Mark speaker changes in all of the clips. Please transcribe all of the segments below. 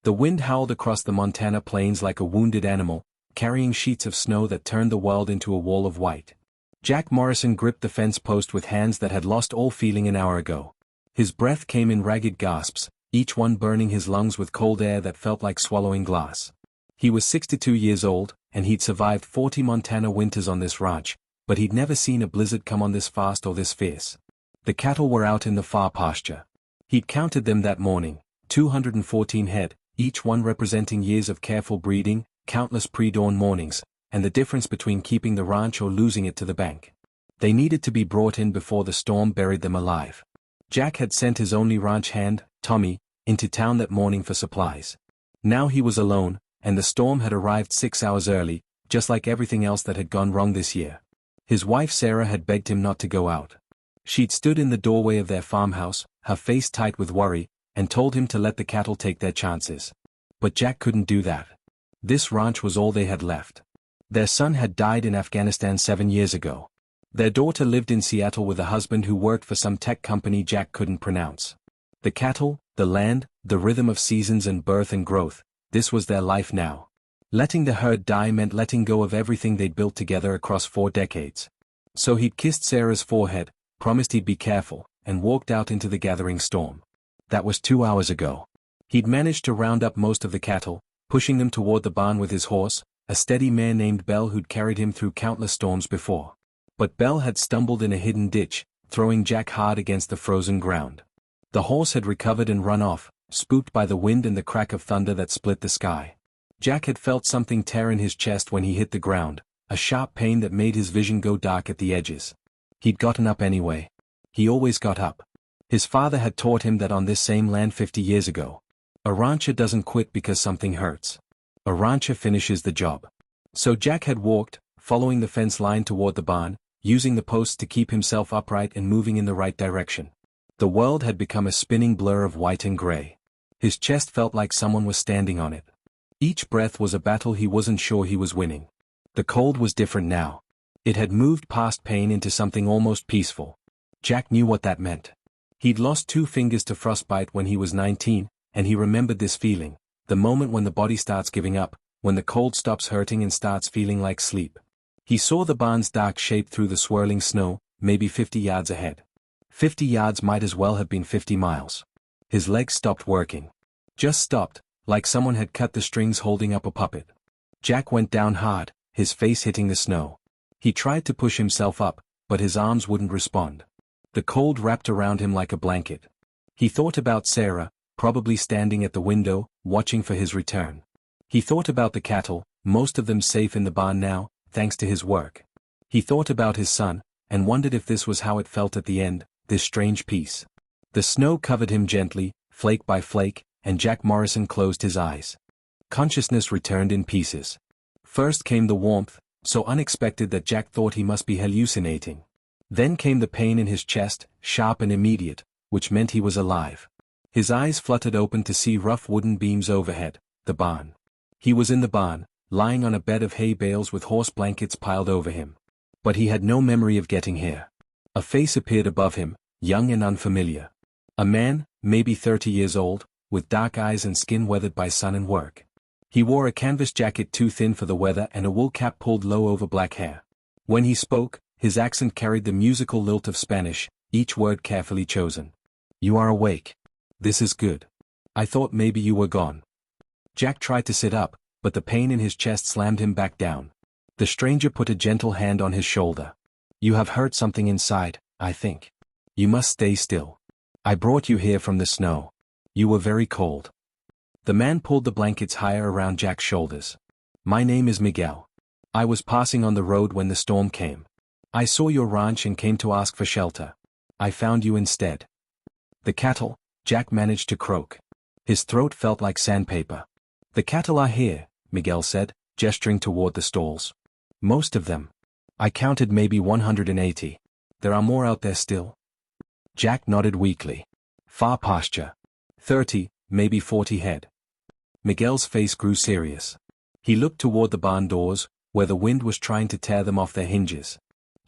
Speaker 1: The wind howled across the Montana plains like a wounded animal, carrying sheets of snow that turned the world into a wall of white. Jack Morrison gripped the fence post with hands that had lost all feeling an hour ago. His breath came in ragged gasps, each one burning his lungs with cold air that felt like swallowing glass. He was 62 years old, and he'd survived 40 Montana winters on this ranch, but he'd never seen a blizzard come on this fast or this fierce. The cattle were out in the far pasture. He'd counted them that morning, 214 head, each one representing years of careful breeding, countless pre-dawn mornings, and the difference between keeping the ranch or losing it to the bank. They needed to be brought in before the storm buried them alive. Jack had sent his only ranch hand, Tommy, into town that morning for supplies. Now he was alone, and the storm had arrived 6 hours early, just like everything else that had gone wrong this year. His wife Sarah had begged him not to go out. She'd stood in the doorway of their farmhouse, her face tight with worry, and told him to let the cattle take their chances. But Jack couldn't do that. This ranch was all they had left. Their son had died in Afghanistan 7 years ago. Their daughter lived in Seattle with a husband who worked for some tech company Jack couldn't pronounce. The cattle, the land, the rhythm of seasons and birth and growth, this was their life now. Letting the herd die meant letting go of everything they'd built together across 4 decades. So he'd kissed Sarah's forehead, promised he'd be careful, and walked out into the gathering storm. That was 2 hours ago. He'd managed to round up most of the cattle, pushing them toward the barn with his horse, a steady mare named Belle who'd carried him through countless storms before. But Belle had stumbled in a hidden ditch, throwing Jack hard against the frozen ground. The horse had recovered and run off, spooked by the wind and the crack of thunder that split the sky. Jack had felt something tear in his chest when he hit the ground, a sharp pain that made his vision go dark at the edges. He'd gotten up anyway. He always got up. His father had taught him that on this same land 50 years ago. A rancher doesn't quit because something hurts. A rancher finishes the job. So Jack had walked, following the fence line toward the barn, using the posts to keep himself upright and moving in the right direction. The world had become a spinning blur of white and gray. His chest felt like someone was standing on it. Each breath was a battle he wasn't sure he was winning. The cold was different now. It had moved past pain into something almost peaceful. Jack knew what that meant. He'd lost 2 fingers to frostbite when he was 19, and he remembered this feeling, the moment when the body starts giving up, when the cold stops hurting and starts feeling like sleep. He saw the barn's dark shape through the swirling snow, maybe 50 yards ahead. 50 yards might as well have been 50 miles. His legs stopped working. Just stopped, like someone had cut the strings holding up a puppet. Jack went down hard, his face hitting the snow. He tried to push himself up, but his arms wouldn't respond. The cold wrapped around him like a blanket. He thought about Sarah, probably standing at the window, watching for his return. He thought about the cattle, most of them safe in the barn now, thanks to his work. He thought about his son, and wondered if this was how it felt at the end, this strange peace. The snow covered him gently, flake by flake, and Jack Morrison closed his eyes. Consciousness returned in pieces. First came the warmth, so unexpected that Jack thought he must be hallucinating. Then came the pain in his chest, sharp and immediate, which meant he was alive. His eyes fluttered open to see rough wooden beams overhead, the barn. He was in the barn, lying on a bed of hay bales with horse blankets piled over him. But he had no memory of getting here. A face appeared above him, young and unfamiliar. A man, maybe 30 years old, with dark eyes and skin weathered by sun and work. He wore a canvas jacket too thin for the weather and a wool cap pulled low over black hair. When he spoke, his accent carried the musical lilt of Spanish, each word carefully chosen. "You are awake. This is good. I thought maybe you were gone." Jack tried to sit up, but the pain in his chest slammed him back down. The stranger put a gentle hand on his shoulder. "You have hurt something inside, I think. You must stay still. I brought you here from the snow. You were very cold." The man pulled the blankets higher around Jack's shoulders. "My name is Miguel. I was passing on the road when the storm came. I saw your ranch and came to ask for shelter. I found you instead." "The cattle," Jack managed to croak. His throat felt like sandpaper. "The cattle are here," Miguel said, gesturing toward the stalls. "Most of them. I counted maybe 180. There are more out there still." Jack nodded weakly. "Far pasture. 30, maybe 40 head." Miguel's face grew serious. He looked toward the barn doors, where the wind was trying to tear them off their hinges.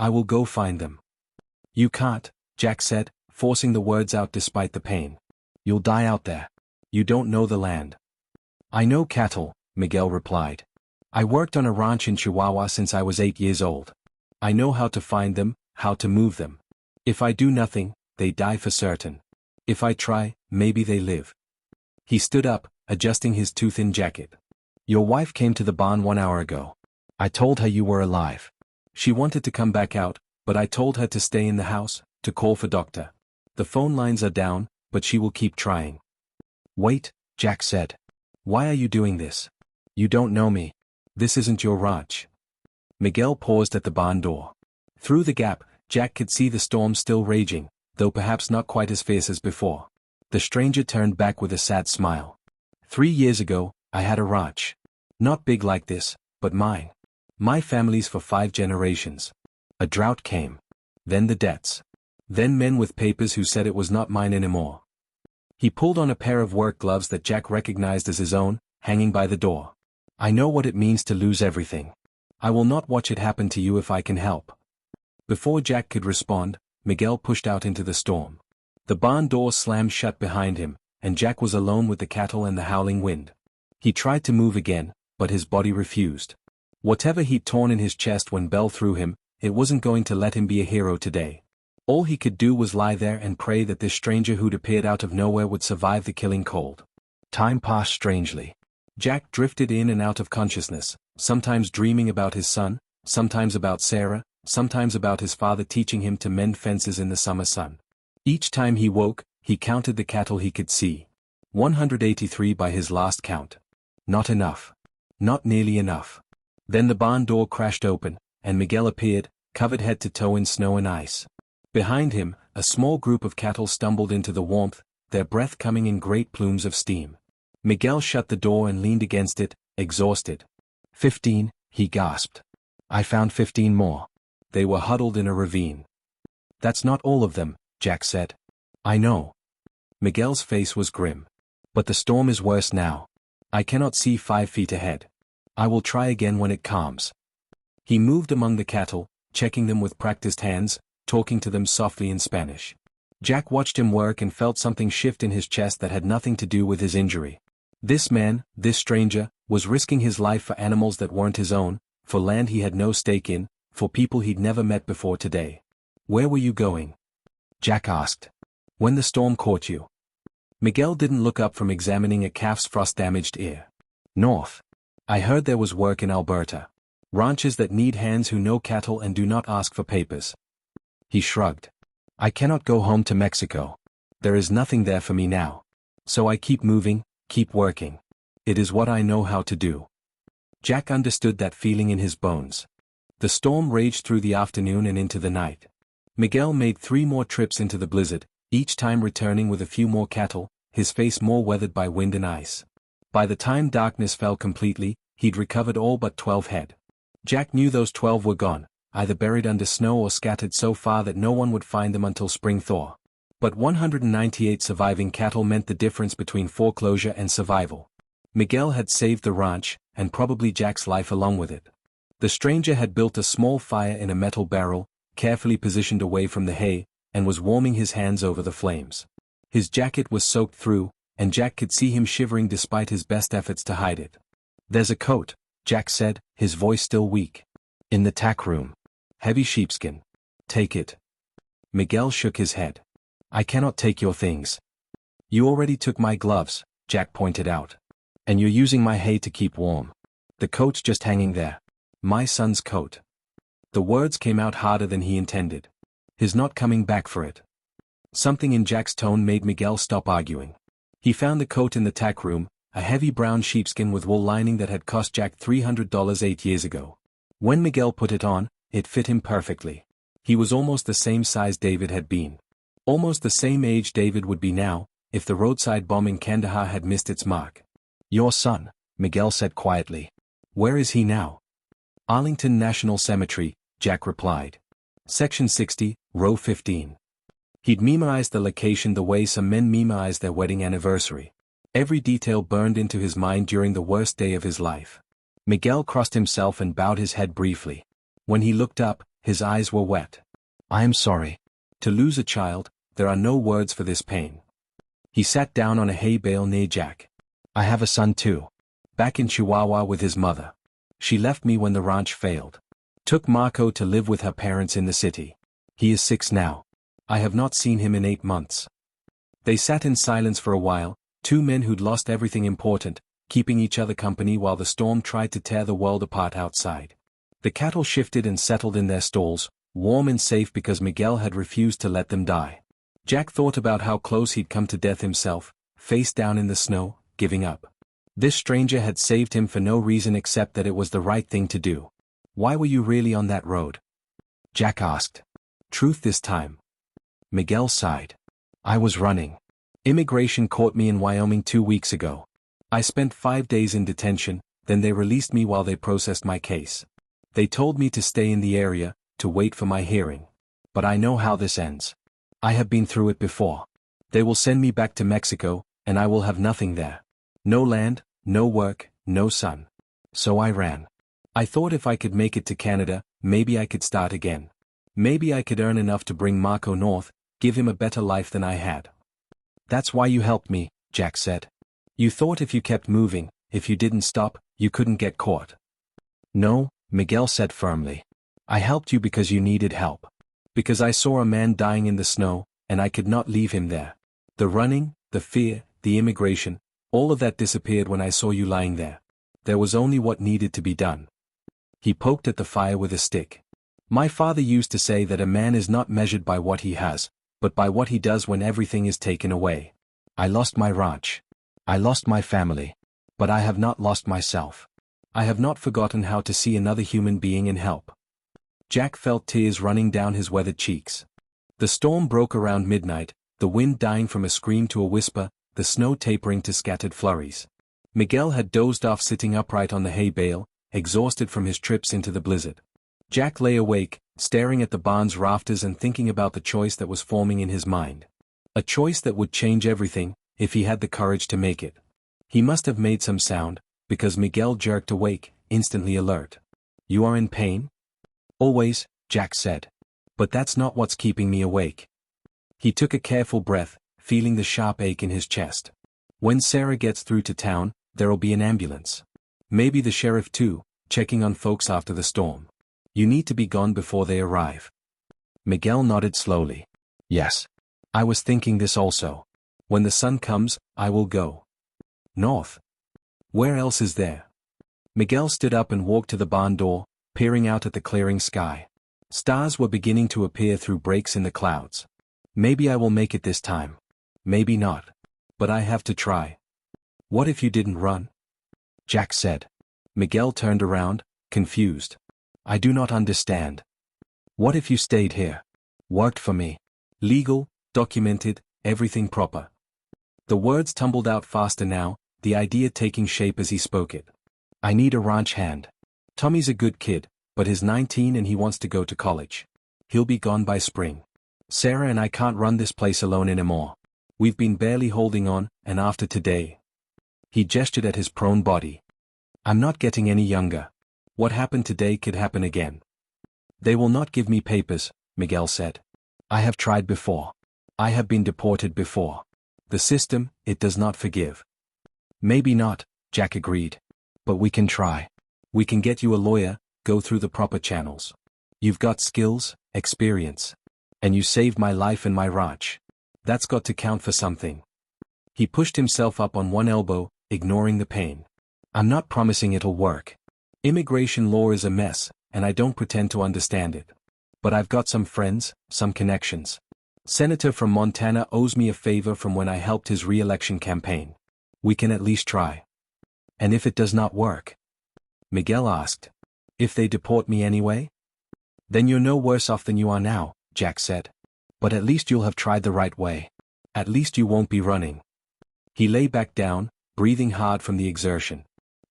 Speaker 1: "I will go find them." "You can't," Jack said, forcing the words out despite the pain. "You'll die out there. You don't know the land." I know cattle, Miguel replied. I worked on a ranch in Chihuahua since I was 8 years old. I know how to find them, how to move them. If I do nothing, they die for certain. If I try, maybe they live. He stood up, adjusting his too-thin jacket. Your wife came to the barn 1 hour ago. I told her you were alive. She wanted to come back out, but I told her to stay in the house, to call for doctor. The phone lines are down, but she will keep trying. Wait, Jack said. Why are you doing this? You don't know me. This isn't your ranch. Miguel paused at the barn door. Through the gap, Jack could see the storm still raging, though perhaps not quite as fierce as before. The stranger turned back with a sad smile. 3 years ago, I had a ranch. Not big like this, but mine. My family's for 5 generations. A drought came. Then the debts. Then men with papers who said it was not mine anymore. He pulled on a pair of work gloves that Jack recognized as his own, hanging by the door. I know what it means to lose everything. I will not watch it happen to you if I can help. Before Jack could respond, Miguel pushed out into the storm. The barn door slammed shut behind him, and Jack was alone with the cattle and the howling wind. He tried to move again, but his body refused. Whatever he'd torn in his chest when Belle threw him, it wasn't going to let him be a hero today. All he could do was lie there and pray that this stranger who'd appeared out of nowhere would survive the killing cold. Time passed strangely. Jack drifted in and out of consciousness, sometimes dreaming about his son, sometimes about Sarah, sometimes about his father teaching him to mend fences in the summer sun. Each time he woke, he counted the cattle he could see. 183 by his last count. Not enough. Not nearly enough. Then the barn door crashed open, and Miguel appeared, covered head to toe in snow and ice. Behind him, a small group of cattle stumbled into the warmth, their breath coming in great plumes of steam. Miguel shut the door and leaned against it, exhausted. 15, he gasped. I found 15 more. They were huddled in a ravine. That's not all of them, Jack said. I know. Miguel's face was grim. But the storm is worse now. I cannot see 5 feet ahead. I will try again when it calms. He moved among the cattle, checking them with practiced hands, talking to them softly in Spanish. Jack watched him work and felt something shift in his chest that had nothing to do with his injury. This man, this stranger, was risking his life for animals that weren't his own, for land he had no stake in, for people he'd never met before today. Where were you going? Jack asked. When the storm caught you. Miguel didn't look up from examining a calf's frost-damaged ear. North. I heard there was work in Alberta. Ranches that need hands who know cattle and do not ask for papers. He shrugged. I cannot go home to Mexico. There is nothing there for me now. So I keep moving, keep working. It is what I know how to do. Jack understood that feeling in his bones. The storm raged through the afternoon and into the night. Miguel made 3 more trips into the blizzard, each time returning with a few more cattle, his face more weathered by wind and ice. By the time darkness fell completely, he'd recovered all but 12 head. Jack knew those 12 were gone, either buried under snow or scattered so far that no one would find them until spring thaw. But 198 surviving cattle meant the difference between foreclosure and survival. Miguel had saved the ranch, and probably Jack's life along with it. The stranger had built a small fire in a metal barrel, carefully positioned away from the hay, and was warming his hands over the flames. His jacket was soaked through, and Jack could see him shivering despite his best efforts to hide it. There's a coat, Jack said, his voice still weak. In the tack room. Heavy sheepskin. Take it. Miguel shook his head. I cannot take your things. You already took my gloves, Jack pointed out. And you're using my hay to keep warm. The coat's just hanging there. My son's coat. The words came out harder than he intended. His not coming back for it. Something in Jack's tone made Miguel stop arguing. He found the coat in the tack room, a heavy brown sheepskin with wool lining that had cost Jack $300 8 years ago. When Miguel put it on, it fit him perfectly. He was almost the same size David had been. Almost the same age David would be now, if the roadside bomb in Kandahar had missed its mark. Your son, Miguel said quietly. Where is he now? Arlington National Cemetery, Jack replied. Section 60, row 15. He'd memorized the location the way some men memorize their wedding anniversary. Every detail burned into his mind during the worst day of his life. Miguel crossed himself and bowed his head briefly. When he looked up, his eyes were wet. I am sorry. To lose a child, there are no words for this pain. He sat down on a hay bale near Jack. I have a son too. back in Chihuahua with his mother. She left me when the ranch failed. Took Marco to live with her parents in the city. He is 6 now. I have not seen him in 8 months. They sat in silence for a while, two men who'd lost everything important, keeping each other company while the storm tried to tear the world apart outside. The cattle shifted and settled in their stalls, warm and safe because Miguel had refused to let them die. Jack thought about how close he'd come to death himself, face down in the snow, giving up. This stranger had saved him for no reason except that it was the right thing to do. Why were you really on that road? Jack asked. Truth this time. Miguel sighed. I was running. Immigration caught me in Wyoming 2 weeks ago. I spent 5 days in detention, then they released me while they processed my case. They told me to stay in the area, to wait for my hearing. But I know how this ends. I have been through it before. They will send me back to Mexico, and I will have nothing there. No land, no work, no son. So I ran. I thought if I could make it to Canada, maybe I could start again. Maybe I could earn enough to bring Marco north, give him a better life than I had. That's why you helped me, Jack said. You thought if you kept moving, if you didn't stop, you couldn't get caught. No, Miguel said firmly. I helped you because you needed help. Because I saw a man dying in the snow, and I could not leave him there. The running, the fear, the immigration, all of that disappeared when I saw you lying there. There was only what needed to be done. He poked at the fire with a stick. My father used to say that a man is not measured by what he has, but by what he does when everything is taken away. I lost my ranch. I lost my family. But I have not lost myself. I have not forgotten how to see another human being and help. Jack felt tears running down his weathered cheeks. The storm broke around midnight, the wind dying from a scream to a whisper, the snow tapering to scattered flurries. Miguel had dozed off sitting upright on the hay bale, exhausted from his trips into the blizzard. Jack lay awake, staring at the barn's rafters and thinking about the choice that was forming in his mind. A choice that would change everything, if he had the courage to make it. He must have made some sound, because Miguel jerked awake, instantly alert. You are in pain? Always, Jack said. But that's not what's keeping me awake. He took a careful breath, feeling the sharp ache in his chest. When Sarah gets through to town, there'll be an ambulance. Maybe the sheriff too, checking on folks after the storm. You need to be gone before they arrive. Miguel nodded slowly. Yes. I was thinking this also. When the sun comes, I will go. North. Where else is there? Miguel stood up and walked to the barn door, peering out at the clearing sky. Stars were beginning to appear through breaks in the clouds. Maybe I will make it this time. Maybe not. But I have to try. What if you didn't run? Jack said. Miguel turned around, confused. I do not understand. What if you stayed here? Worked for me. Legal, documented, everything proper. The words tumbled out faster now, the idea taking shape as he spoke it. I need a ranch hand. Tommy's a good kid, but he's 19 and he wants to go to college. He'll be gone by spring. Sarah and I can't run this place alone anymore. We've been barely holding on, and after today. He gestured at his prone body. I'm not getting any younger. What happened today could happen again. They will not give me papers, Miguel said. I have tried before. I have been deported before. The system, it does not forgive. Maybe not, Jack agreed. But we can try. We can get you a lawyer, go through the proper channels. You've got skills, experience. And you saved my life and my ranch. That's got to count for something. He pushed himself up on one elbow, ignoring the pain. I'm not promising it'll work. Immigration law is a mess, and I don't pretend to understand it. But I've got some friends, some connections. Senator from Montana owes me a favor from when I helped his re-election campaign. We can at least try. And if it does not work? Miguel asked. If they deport me anyway? Then you're no worse off than you are now, Jack said. But at least you'll have tried the right way. At least you won't be running. He lay back down, breathing hard from the exertion.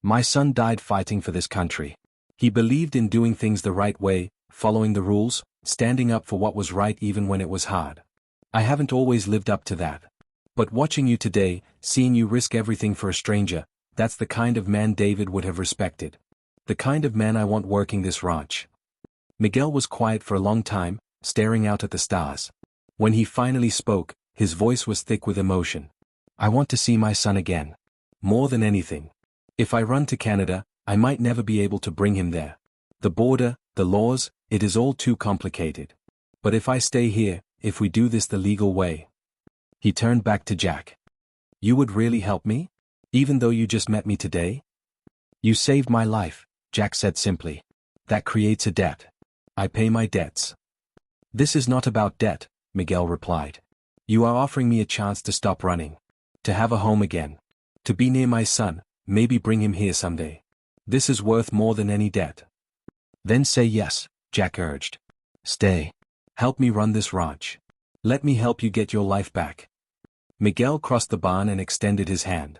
Speaker 1: My son died fighting for this country. He believed in doing things the right way, following the rules, standing up for what was right even when it was hard. I haven't always lived up to that. But watching you today, seeing you risk everything for a stranger, that's the kind of man David would have respected. The kind of man I want working this ranch. Miguel was quiet for a long time, staring out at the stars. When he finally spoke, his voice was thick with emotion. I want to see my son again. More than anything. If I run to Canada, I might never be able to bring him there. The border, the laws, it is all too complicated. But if I stay here, if we do this the legal way. He turned back to Jack. You would really help me? Even though you just met me today? You saved my life, Jack said simply. That creates a debt. I pay my debts. This is not about debt, Miguel replied. You are offering me a chance to stop running. To have a home again. To be near my son, maybe bring him here someday. This is worth more than any debt. Then say yes, Jack urged. Stay. Help me run this ranch. Let me help you get your life back. Miguel crossed the barn and extended his hand.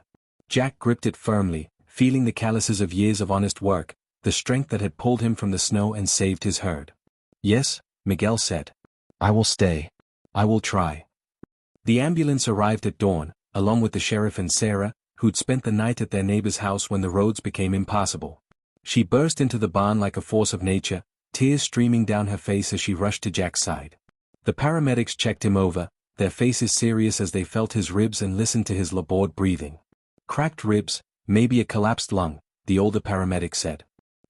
Speaker 1: Jack gripped it firmly, feeling the calluses of years of honest work, the strength that had pulled him from the snow and saved his herd. Yes, Miguel said. I will stay. I will try. The ambulance arrived at dawn, along with the sheriff and Sarah, who'd spent the night at their neighbor's house when the roads became impassable. She burst into the barn like a force of nature, tears streaming down her face as she rushed to Jack's side. The paramedics checked him over, their faces serious as they felt his ribs and listened to his labored breathing. Cracked ribs, maybe a collapsed lung, the older paramedic said.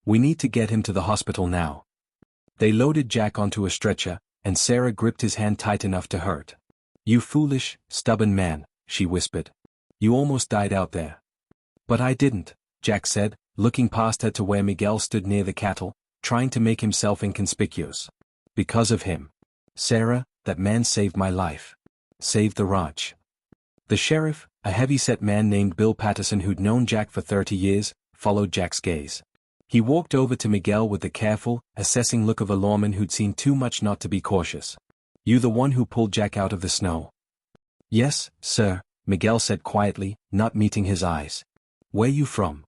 Speaker 1: We need to get him to the hospital now. They loaded Jack onto a stretcher, and Sarah gripped his hand tight enough to hurt. You foolish, stubborn man, she whispered. You almost died out there. But I didn't, Jack said, looking past her to where Miguel stood near the cattle, trying to make himself inconspicuous. Because of him. Sarah, that man saved my life. Saved the ranch. The sheriff, a heavy-set man named Bill Patterson who'd known Jack for 30 years, followed Jack's gaze. He walked over to Miguel with the careful, assessing look of a lawman who'd seen too much not to be cautious. You the one who pulled Jack out of the snow? Yes, sir, Miguel said quietly, not meeting his eyes. Where you from?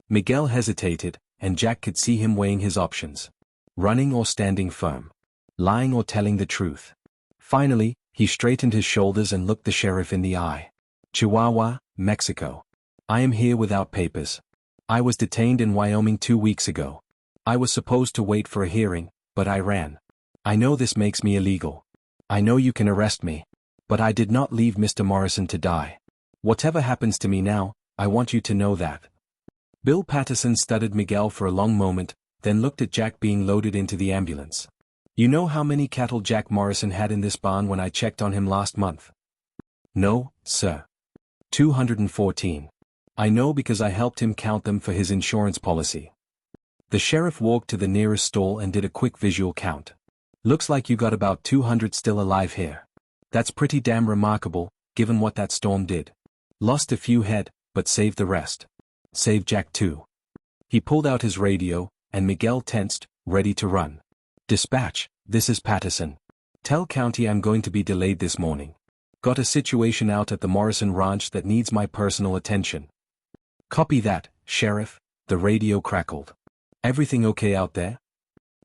Speaker 1: Miguel hesitated, and Jack could see him weighing his options. Running or standing firm. Lying or telling the truth. Finally, he straightened his shoulders and looked the sheriff in the eye. Chihuahua, Mexico. I am here without papers. I was detained in Wyoming 2 weeks ago. I was supposed to wait for a hearing, but I ran. I know this makes me illegal. I know you can arrest me. But I did not leave Mr. Morrison to die. Whatever happens to me now, I want you to know that. Bill Patterson studied Miguel for a long moment, then looked at Jack being loaded into the ambulance. You know how many cattle Jack Morrison had in this barn when I checked on him last month? No, sir. 214. I know because I helped him count them for his insurance policy. The sheriff walked to the nearest stall and did a quick visual count. Looks like you got about 200 still alive here. That's pretty damn remarkable, given what that storm did. Lost a few head, but saved the rest. Saved Jack too. He pulled out his radio, and Miguel tensed, ready to run. Dispatch, this is Patterson. Tell County I'm going to be delayed this morning. Got a situation out at the Morrison Ranch that needs my personal attention. Copy that, Sheriff, the radio crackled. Everything okay out there?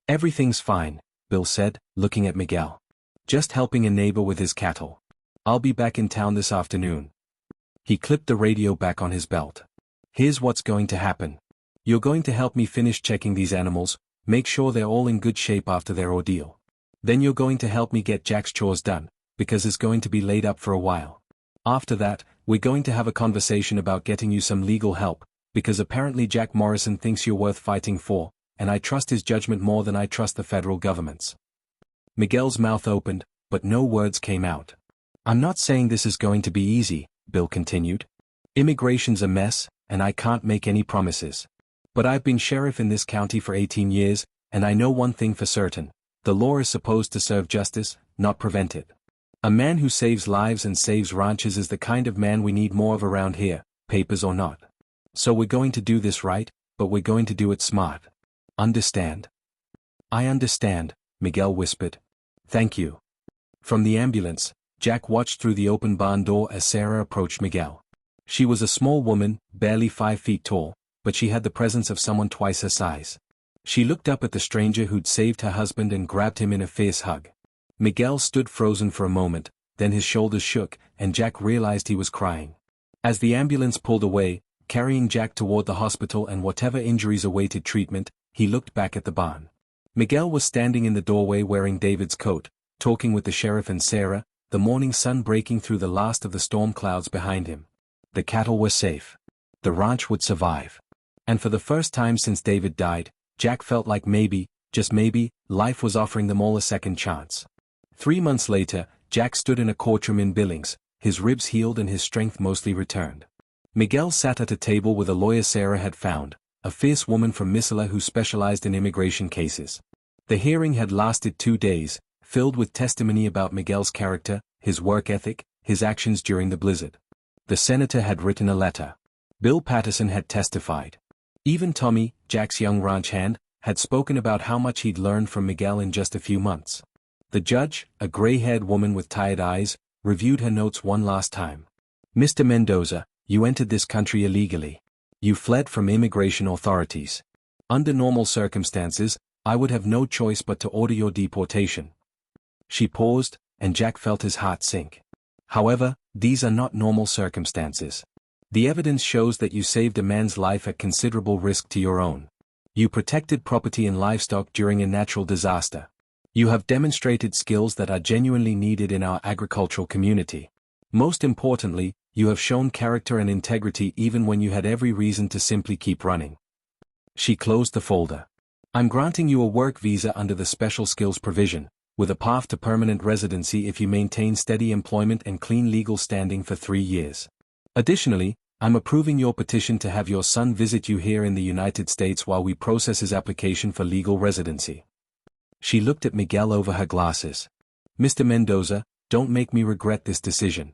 Speaker 1: Everything's fine, Bill said, looking at Miguel. Just helping a neighbor with his cattle. I'll be back in town this afternoon. He clipped the radio back on his belt. Here's what's going to happen. You're going to help me finish checking these animals, make sure they're all in good shape after their ordeal. Then you're going to help me get Jack's chores done, because it's going to be laid up for a while. After that, we're going to have a conversation about getting you some legal help, because apparently Jack Morrison thinks you're worth fighting for, and I trust his judgment more than I trust the federal government's. Miguel's mouth opened, but no words came out. I'm not saying this is going to be easy, Bill continued. Immigration's a mess, and I can't make any promises. But I've been sheriff in this county for 18 years, and I know one thing for certain. The law is supposed to serve justice, not prevent it. A man who saves lives and saves ranches is the kind of man we need more of around here, papers or not. So we're going to do this right, but we're going to do it smart. Understand? I understand, Miguel whispered. Thank you. From the ambulance, Jack watched through the open barn door as Sarah approached Miguel. She was a small woman, barely 5 feet tall, but she had the presence of someone twice her size. She looked up at the stranger who'd saved her husband and grabbed him in a fierce hug. Miguel stood frozen for a moment, then his shoulders shook, and Jack realized he was crying. As the ambulance pulled away, carrying Jack toward the hospital and whatever injuries awaited treatment, he looked back at the barn. Miguel was standing in the doorway wearing David's coat, talking with the sheriff and Sarah, the morning sun breaking through the last of the storm clouds behind him. The cattle were safe. The ranch would survive. And for the first time since David died, Jack felt like maybe, just maybe, life was offering them all a second chance. 3 months later, Jack stood in a courtroom in Billings, his ribs healed and his strength mostly returned. Miguel sat at a table with a lawyer Sarah had found, a fierce woman from Missoula who specialized in immigration cases. The hearing had lasted 2 days, filled with testimony about Miguel's character, his work ethic, his actions during the blizzard. The senator had written a letter. Bill Patterson had testified. Even Tommy, Jack's young ranch hand, had spoken about how much he'd learned from Miguel in just a few months. The judge, a gray-haired woman with tired eyes, reviewed her notes one last time. Mr. Mendoza, you entered this country illegally. You fled from immigration authorities. Under normal circumstances, I would have no choice but to order your deportation. She paused, and Jack felt his heart sink. However, these are not normal circumstances. The evidence shows that you saved a man's life at considerable risk to your own. You protected property and livestock during a natural disaster. You have demonstrated skills that are genuinely needed in our agricultural community. Most importantly, you have shown character and integrity even when you had every reason to simply keep running. She closed the folder. I'm granting you a work visa under the special skills provision, with a path to permanent residency if you maintain steady employment and clean legal standing for 3 years. Additionally, I'm approving your petition to have your son visit you here in the United States while we process his application for legal residency. She looked at Miguel over her glasses. Mr. Mendoza, don't make me regret this decision.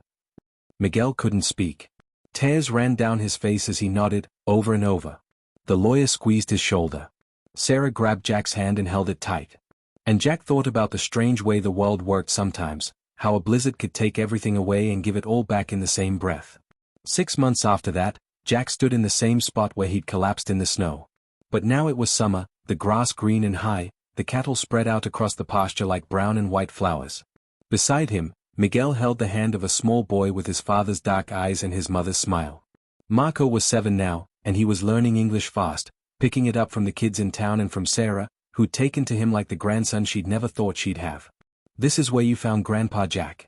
Speaker 1: Miguel couldn't speak. Tears ran down his face as he nodded, over and over. The lawyer squeezed his shoulder. Sarah grabbed Jack's hand and held it tight. And Jack thought about the strange way the world worked sometimes, how a blizzard could take everything away and give it all back in the same breath. 6 months after that, Jack stood in the same spot where he'd collapsed in the snow. But now it was summer, the grass green and high, the cattle spread out across the pasture like brown and white flowers. Beside him, Miguel held the hand of a small boy with his father's dark eyes and his mother's smile. Marco was 7 now, and he was learning English fast, picking it up from the kids in town and from Sarah, who'd taken to him like the grandson she'd never thought she'd have. This is where you found Grandpa Jack?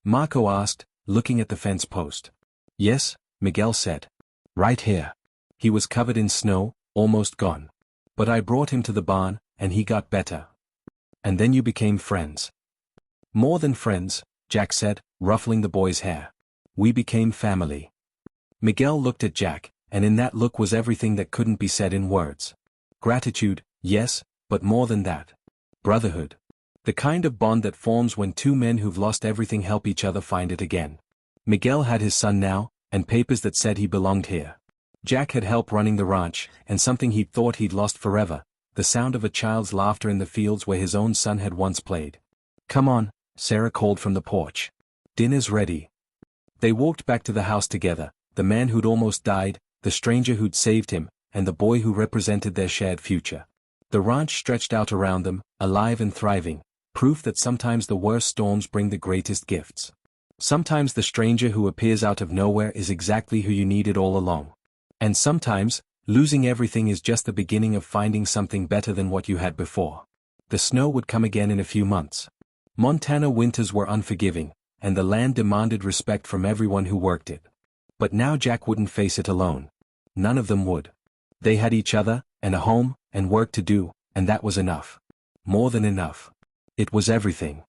Speaker 1: Marco asked, looking at the fence post. Yes, Miguel said. Right here. He was covered in snow, almost gone. But I brought him to the barn, and he got better. And then you became friends. More than friends, Jack said, ruffling the boy's hair. We became family. Miguel looked at Jack, and in that look was everything that couldn't be said in words. Gratitude, yes, but more than that. Brotherhood. The kind of bond that forms when 2 men who've lost everything help each other find it again. Miguel had his son now, and papers that said he belonged here. Jack had help running the ranch, and something he'd thought he'd lost forever, the sound of a child's laughter in the fields where his own son had once played. Come on, Sarah called from the porch. Dinner's ready. They walked back to the house together, the man who'd almost died, the stranger who'd saved him, and the boy who represented their shared future. The ranch stretched out around them, alive and thriving, proof that sometimes the worst storms bring the greatest gifts. Sometimes the stranger who appears out of nowhere is exactly who you needed all along. And sometimes, losing everything is just the beginning of finding something better than what you had before. The snow would come again in a few months. Montana winters were unforgiving, and the land demanded respect from everyone who worked it. But now Jack wouldn't face it alone. None of them would. They had each other, and a home, and work to do, and that was enough. More than enough. It was everything.